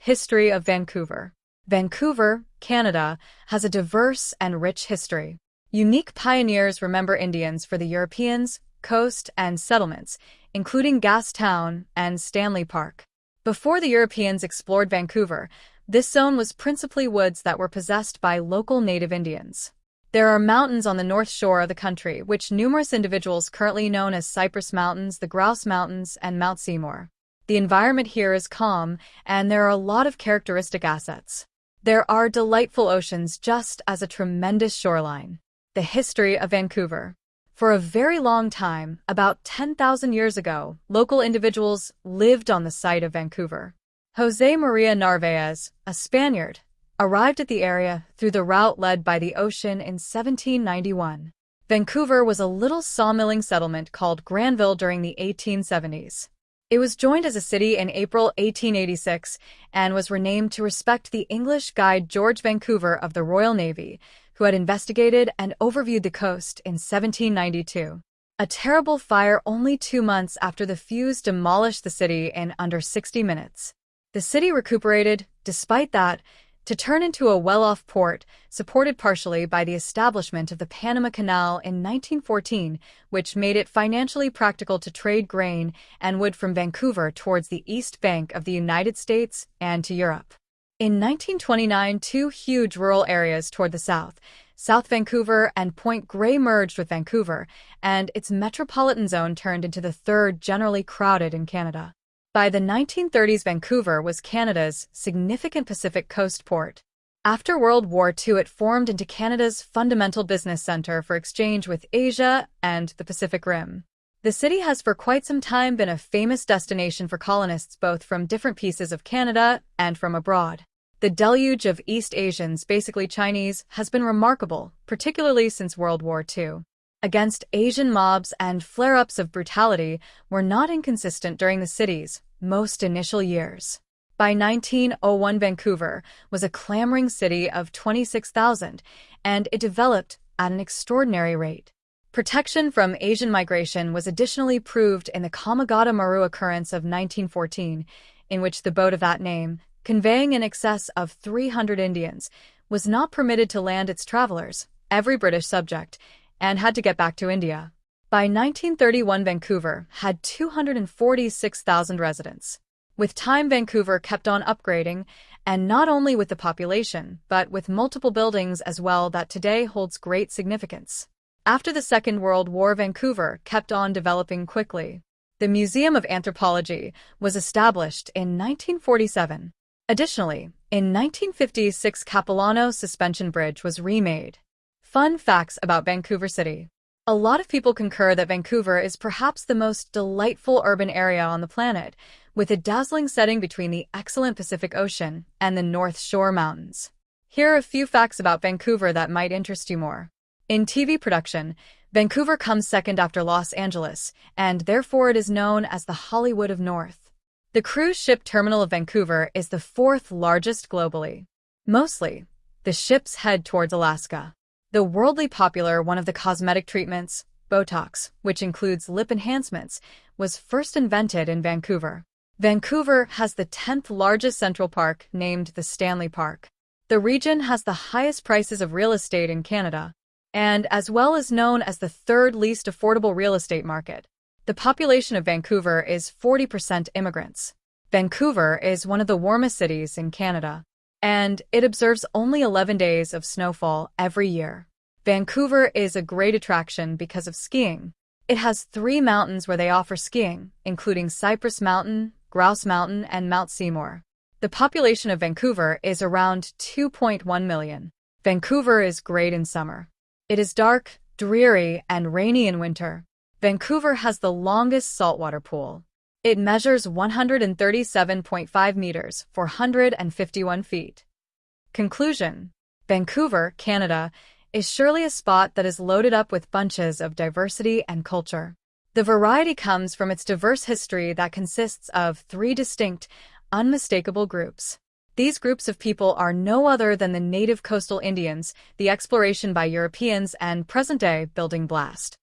History of Vancouver. Vancouver, Canada, has a diverse and rich history. Unique pioneers remember Indians for the Europeans, coast, and settlements, including Gastown and Stanley Park. Before the Europeans explored Vancouver, this zone was principally woods that were possessed by local native Indians. There are mountains on the north shore of the country, which numerous individuals currently known as Cypress Mountains, the Grouse Mountains, and Mount Seymour. The environment here is calm, and there are a lot of characteristic assets. There are delightful oceans just as a tremendous shoreline. The history of Vancouver. For a very long time, about 10,000 years ago, local individuals lived on the site of Vancouver. José María Narváez, a Spaniard, arrived at the area through the route led by the ocean in 1791. Vancouver was a little sawmilling settlement called Granville during the 1870s. It was joined as a city in April 1886 and was renamed to respect the English guide George Vancouver of the Royal Navy, who had investigated and overviewed the coast in 1792. A terrible fire only 2 months after the fuse demolished the city in under 60 minutes. The city recuperated, despite that, to turn into a well-off port, supported partially by the establishment of the Panama Canal in 1914, which made it financially practical to trade grain and wood from Vancouver towards the east bank of the United States and to Europe. In 1929, two huge rural areas toward the south, South Vancouver and Point Grey, merged with Vancouver, and its metropolitan zone turned into the third generally crowded in Canada. By the 1930s, Vancouver was Canada's significant Pacific coast port. After World War II, it formed into Canada's fundamental business center for exchange with Asia and the Pacific Rim. The city has for quite some time been a famous destination for colonists both from different pieces of Canada and from abroad. The deluge of East Asians, basically Chinese, has been remarkable, particularly since World War II. Against Asian mobs and flare-ups of brutality were not inconsistent during the city's most initial years. By 1901, Vancouver was a clamoring city of 26,000, and it developed at an extraordinary rate. Protection from Asian migration was additionally proved in the Kamagata-Maru occurrence of 1914, in which the boat of that name, conveying in excess of 300 Indians, was not permitted to land its travelers, every British subject, and had to get back to India. By 1931, Vancouver had 246,000 residents. With time, Vancouver kept on upgrading, and not only with the population, but with multiple buildings as well that today holds great significance. After the Second World War, Vancouver kept on developing quickly. The Museum of Anthropology was established in 1947. Additionally, in 1956, Capilano Suspension Bridge was remade. Fun facts about Vancouver City. A lot of people concur that Vancouver is perhaps the most delightful urban area on the planet, with a dazzling setting between the excellent Pacific Ocean and the North Shore Mountains. Here are a few facts about Vancouver that might interest you more. In TV production, Vancouver comes second after Los Angeles, and therefore it is known as the Hollywood of North. The cruise ship terminal of Vancouver is the fourth largest globally. Mostly, the ships head towards Alaska. The worldly popular one of the cosmetic treatments, Botox, which includes lip enhancements, was first invented in Vancouver. Vancouver has the 10th largest central park, named the Stanley Park. The region has the highest prices of real estate in Canada, and as well is known as the third least affordable real estate market. The population of Vancouver is 40% immigrants. Vancouver is one of the warmest cities in Canada, and it observes only 11 days of snowfall every year. Vancouver is a great attraction because of skiing. It has 3 mountains where they offer skiing, including Cypress Mountain, Grouse Mountain, and Mount Seymour. The population of Vancouver is around 2.1 million. Vancouver is great in summer. It is dark, dreary, and rainy in winter. Vancouver has the longest saltwater pool. It measures 137.5 meters, 451 feet. Conclusion. Vancouver, Canada, is surely a spot that is loaded up with bunches of diversity and culture. The variety comes from its diverse history that consists of 3 distinct, unmistakable groups. These groups of people are no other than the native coastal Indians, the exploration by Europeans, and present-day building blast.